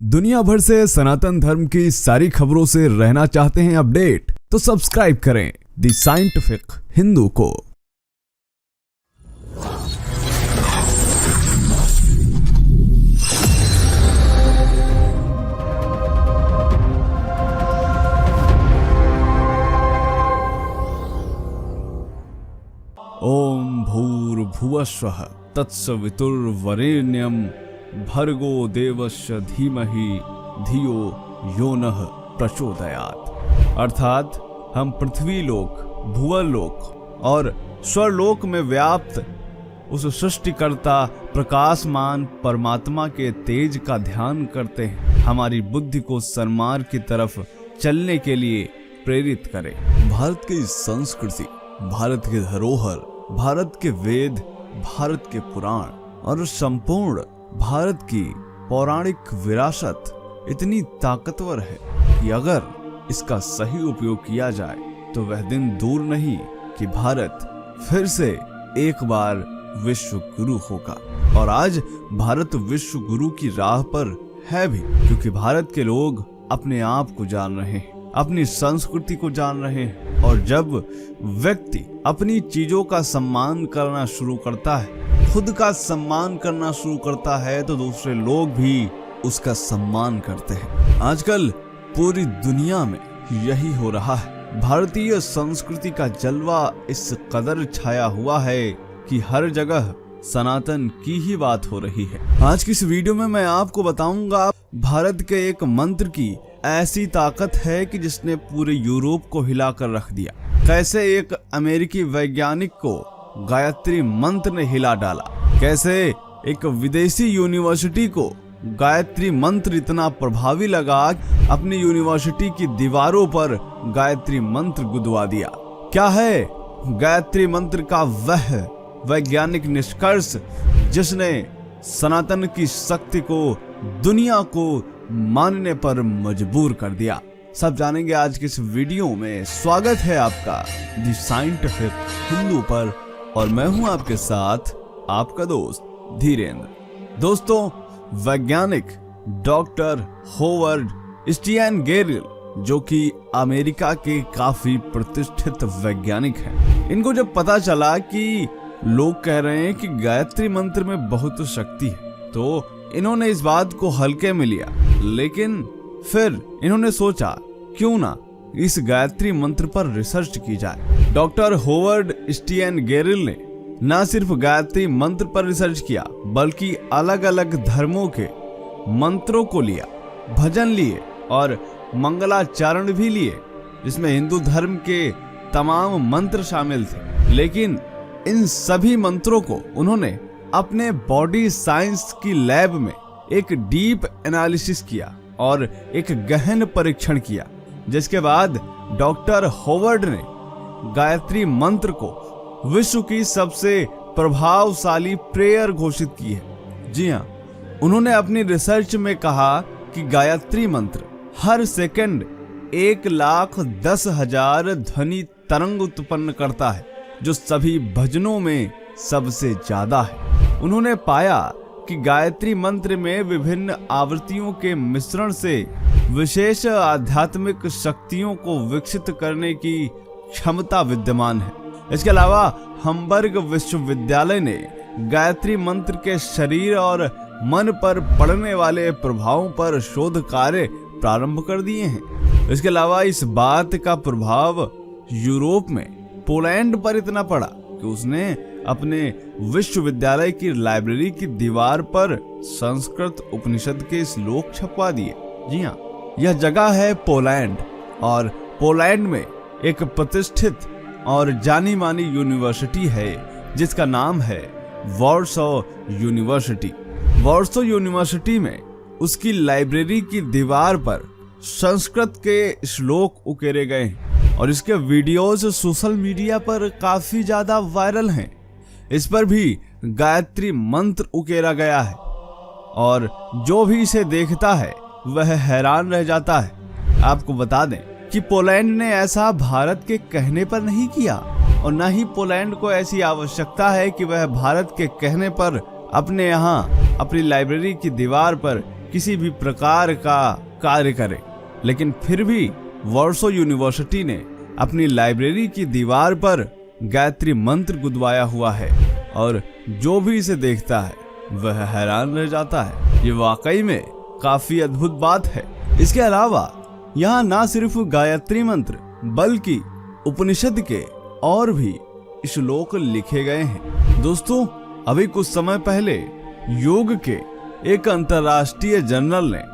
दुनिया भर से सनातन धर्म की सारी खबरों से रहना चाहते हैं अपडेट, तो सब्सक्राइब करें द साइंटिफिक हिंदू को। ओम भूर्भुवस्वः तत्सवितुर्वरेण्यं भर्गो देवस्य धीमहि धियो यो नः प्रचोदयात्। अर्थात हम पृथ्वी लोक, भुवन लोक और स्वरलोक में व्याप्त उस सृष्टिकर्ता प्रकाशमान परमात्मा के तेज का ध्यान करते हैं, हमारी बुद्धि को सन्मार्ग की तरफ चलने के लिए प्रेरित करें। भारत की संस्कृति, भारत की धरोहर, भारत के वेद, भारत के पुराण और संपूर्ण भारत की पौराणिक विरासत इतनी ताकतवर है कि अगर इसका सही उपयोग किया जाए तो वह दिन दूर नहीं कि भारत फिर से एक बार विश्व गुरु होगा। और आज भारत विश्व गुरु की राह पर है भी, क्योंकि भारत के लोग अपने आप को जान रहे हैं, अपनी संस्कृति को जान रहे हैं। और जब व्यक्ति अपनी चीजों का सम्मान करना शुरू करता है, खुद का सम्मान करना शुरू करता है, तो दूसरे लोग भी उसका सम्मान करते हैं। आजकल पूरी दुनिया में यही हो रहा है। भारतीय संस्कृति का जलवा इस कदर छाया हुआ है कि हर जगह सनातन की ही बात हो रही है। आज की इस वीडियो में मैं आपको बताऊंगा भारत के एक मंत्र की ऐसी ताकत है कि जिसने पूरे यूरोप को हिलाकर रख दिया। कैसे एक अमेरिकी वैज्ञानिक को गायत्री मंत्र ने हिला डाला, कैसे एक विदेशी यूनिवर्सिटी को गायत्री मंत्र इतना प्रभावी लगा, अपनी यूनिवर्सिटी की दीवारों पर गायत्री मंत्र गुदवा दिया। क्या है गायत्री मंत्र का वह वैज्ञानिक निष्कर्ष जिसने सनातन की शक्ति को, दुनिया को मानने पर मजबूर कर दिया? सब जानेंगे आज की इस वीडियो में। स्वागत है आपका द साइंटिफिक हिंदू पर और मैं हूं आपके साथ आपका दोस्त धीरेन्द्र। दोस्तों, वैज्ञानिक डॉक्टर होवर्ड स्टीन गेरिल, जो कि अमेरिका के काफी प्रतिष्ठित वैज्ञानिक हैं, इनको जब पता चला कि लोग कह रहे हैं कि गायत्री मंत्र में बहुत शक्ति है, तो इन्होंने इस बात को हल्के में लिया। लेकिन फिर इन्होंने सोचा क्यों ना इस गायत्री मंत्र पर रिसर्च की जाए। डॉक्टर होवर्ड स्टीन गेरिल ने न सिर्फ गायत्री मंत्र पर रिसर्च किया, बल्कि अलग अलग धर्मों के मंत्रों को लिया, भजन लिए और मंगलाचरण भी लिए, जिसमें हिंदू धर्म के तमाम मंत्र शामिल थे। लेकिन इन सभी मंत्रों को उन्होंने अपने बॉडी साइंस की लैब में एक डीप एनालिसिस किया और एक गहन परीक्षण किया, जिसके बाद डॉक्टर होवर्ड ने गायत्री मंत्र को विश्व की सबसे प्रभावशाली प्रेयर घोषित की है। जी हाँ, उन्होंने अपनी रिसर्च में कहा कि गायत्री मंत्र हर सेकंड 1,10,000 ध्वनि तरंग उत्पन्न करता है, जो सभी भजनों में सबसे ज्यादा है। उन्होंने पाया कि गायत्री मंत्र में विभिन्न आवृत्तियों के मिश्रण से विशेष आध्यात्मिक शक्तियों को विकसित करने की क्षमता विद्यमान है। इसके अलावा हम्बर्ग विश्वविद्यालय ने गायत्री मंत्र के शरीर और मन पर पड़ने वाले प्रभावों पर शोध कार्य प्रारंभ कर दिए हैं। इसके अलावा इस बात का प्रभाव यूरोप में पोलैंड पर इतना पड़ा कि उसने अपने विश्वविद्यालय की लाइब्रेरी की दीवार पर संस्कृत उपनिषद के श्लोक छपवा दिए। जी हाँ, यह जगह है पोलैंड, और पोलैंड में एक प्रतिष्ठित और जानी मानी यूनिवर्सिटी है जिसका नाम है वॉर्सो यूनिवर्सिटी। वॉर्सो यूनिवर्सिटी में उसकी लाइब्रेरी की दीवार पर संस्कृत के श्लोक उकेरे गए हैं और इसके वीडियोस सोशल मीडिया पर काफी ज्यादा वायरल हैं। इस पर भी गायत्री मंत्र उकेरा गया है और जो भी इसे देखता है वह हैरान रह जाता है। आपको बता दें कि पोलैंड ने ऐसा भारत के कहने पर नहीं किया और न ही पोलैंड को ऐसी आवश्यकता है कि वह भारत के कहने पर अपने यहाँ अपनी लाइब्रेरी की दीवार पर किसी भी प्रकार का कार्य करे, लेकिन फिर भी वर्सो यूनिवर्सिटी ने अपनी लाइब्रेरी की दीवार पर गायत्री मंत्र गुदवाया हुआ है और जो भी इसे देखता है वह हैरान रह जाता है। ये वाकई में काफी अद्भुत बात है। इसके अलावा यहाँ ना सिर्फ गायत्री मंत्र बल्कि उपनिषद के और भी श्लोक लिखे गए हैं। दोस्तों, अभी कुछ समय पहले योग के एक अंतर्राष्ट्रीय जर्नल ने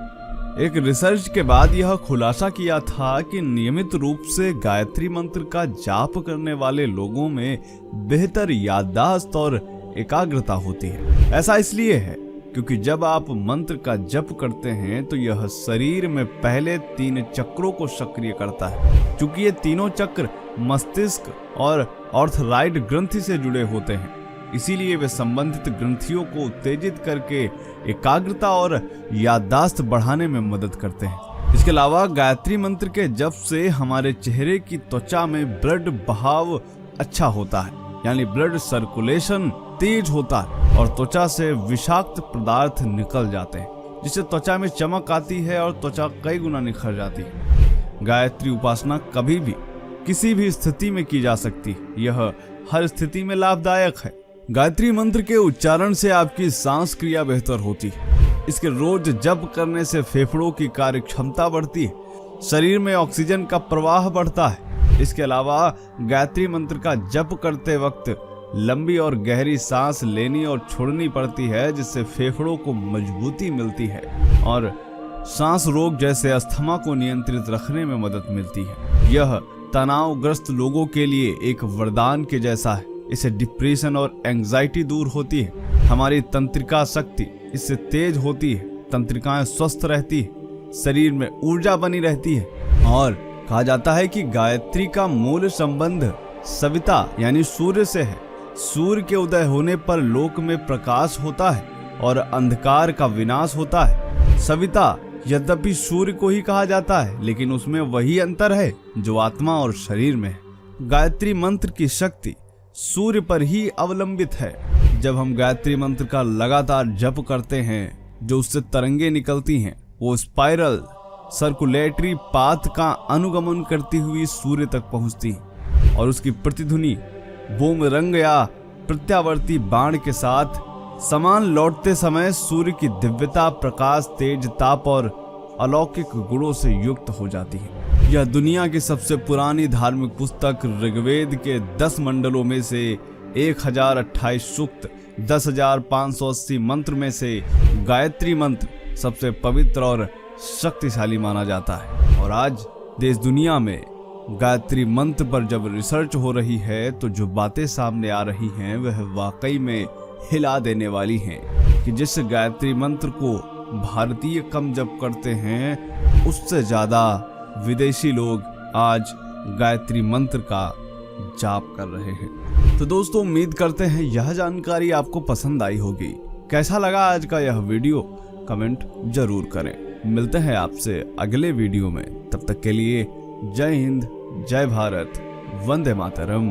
एक रिसर्च के बाद यह खुलासा किया था कि नियमित रूप से गायत्री मंत्र का जाप करने वाले लोगों में बेहतर याददाश्त और एकाग्रता होती है। ऐसा इसलिए है क्योंकि जब आप मंत्र का जप करते हैं तो यह शरीर में पहले 3 चक्रों को सक्रिय करता है। चूंकि ये तीनों चक्र मस्तिष्क और ऑर्थराइड ग्रंथि से जुड़े होते हैं, इसीलिए वे संबंधित ग्रंथियों को उत्तेजित करके एकाग्रता और याददाश्त बढ़ाने में मदद करते हैं। इसके अलावा गायत्री मंत्र के जप से हमारे चेहरे की त्वचा में ब्लड बहाव अच्छा होता है, यानी ब्लड सर्कुलेशन तेज होता है और त्वचा से विषाक्त पदार्थ निकल जाते हैं, जिससे त्वचा में चमक आती है और त्वचा कई गुना निखर जाती है। गायत्री उपासना कभी भी किसी भी स्थिति में की जा सकती है। यह हर स्थिति में लाभदायक है। गायत्री मंत्र के उच्चारण से आपकी सांस क्रिया बेहतर होती है। इसके रोज जप करने से फेफड़ों की कार्य क्षमता बढ़ती है, शरीर में ऑक्सीजन का प्रवाह बढ़ता है। इसके अलावा गायत्री मंत्र का जप करते वक्त लंबी और गहरी सांस लेनी और छोड़नी पड़ती है, जिससे फेफड़ों को मजबूती मिलती है और सांस रोग जैसे अस्थमा को नियंत्रित रखने में मदद मिलती है। यह तनावग्रस्त लोगों के लिए एक वरदान के जैसा है। इससे डिप्रेशन और एंजाइटी दूर होती है। हमारी तंत्रिका शक्ति इससे तेज होती है, तंत्रिकाएं स्वस्थ रहती है, शरीर में ऊर्जा बनी रहती है। और कहा जाता है कि गायत्री का मूल संबंध सविता यानी सूर्य से है। सूर्य के उदय होने पर लोक में प्रकाश होता है और अंधकार का विनाश होता है। सविता यद्यपि सूर्य को ही कहा जाता है, लेकिन उसमें वही अंतर है जो आत्मा और शरीर में है। गायत्री मंत्र की शक्ति सूर्य पर ही अवलंबित है। जब हम गायत्री मंत्र का लगातार जप करते हैं, जो उससे तरंगे निकलती हैं, वो स्पाइरल सर्कुलेटरी पाथ का अनुगमन करती हुई सूर्य तक पहुंचती हैं और उसकी प्रतिध्वनि बूमरंग या प्रत्यावर्ती बाण के साथ समान लौटते समय सूर्य की दिव्यता, प्रकाश, तेज, ताप और अलौकिक गुणों से युक्त हो जाती है। यह दुनिया की सबसे पुरानी धार्मिक पुस्तक ऋग्वेद के 10 मंडलों में से 1028 सूक्त, 10,580 मंत्र में से गायत्री मंत्र सबसे पवित्र और शक्तिशाली माना जाता है। और आज देश दुनिया में गायत्री मंत्र पर जब रिसर्च हो रही है तो जो बातें सामने आ रही हैं वह वाकई में हिला देने वाली हैं कि जिस गायत्री मंत्र को भारतीय कम जप करते हैं, उससे ज्यादा विदेशी लोग आज गायत्री मंत्र का जाप कर रहे हैं। तो दोस्तों, उम्मीद करते हैं यह जानकारी आपको पसंद आई होगी। कैसा लगा आज का यह वीडियो कमेंट जरूर करें। मिलते हैं आपसे अगले वीडियो में। तब तक के लिए जय हिंद, जय भारत, वंदे मातरम।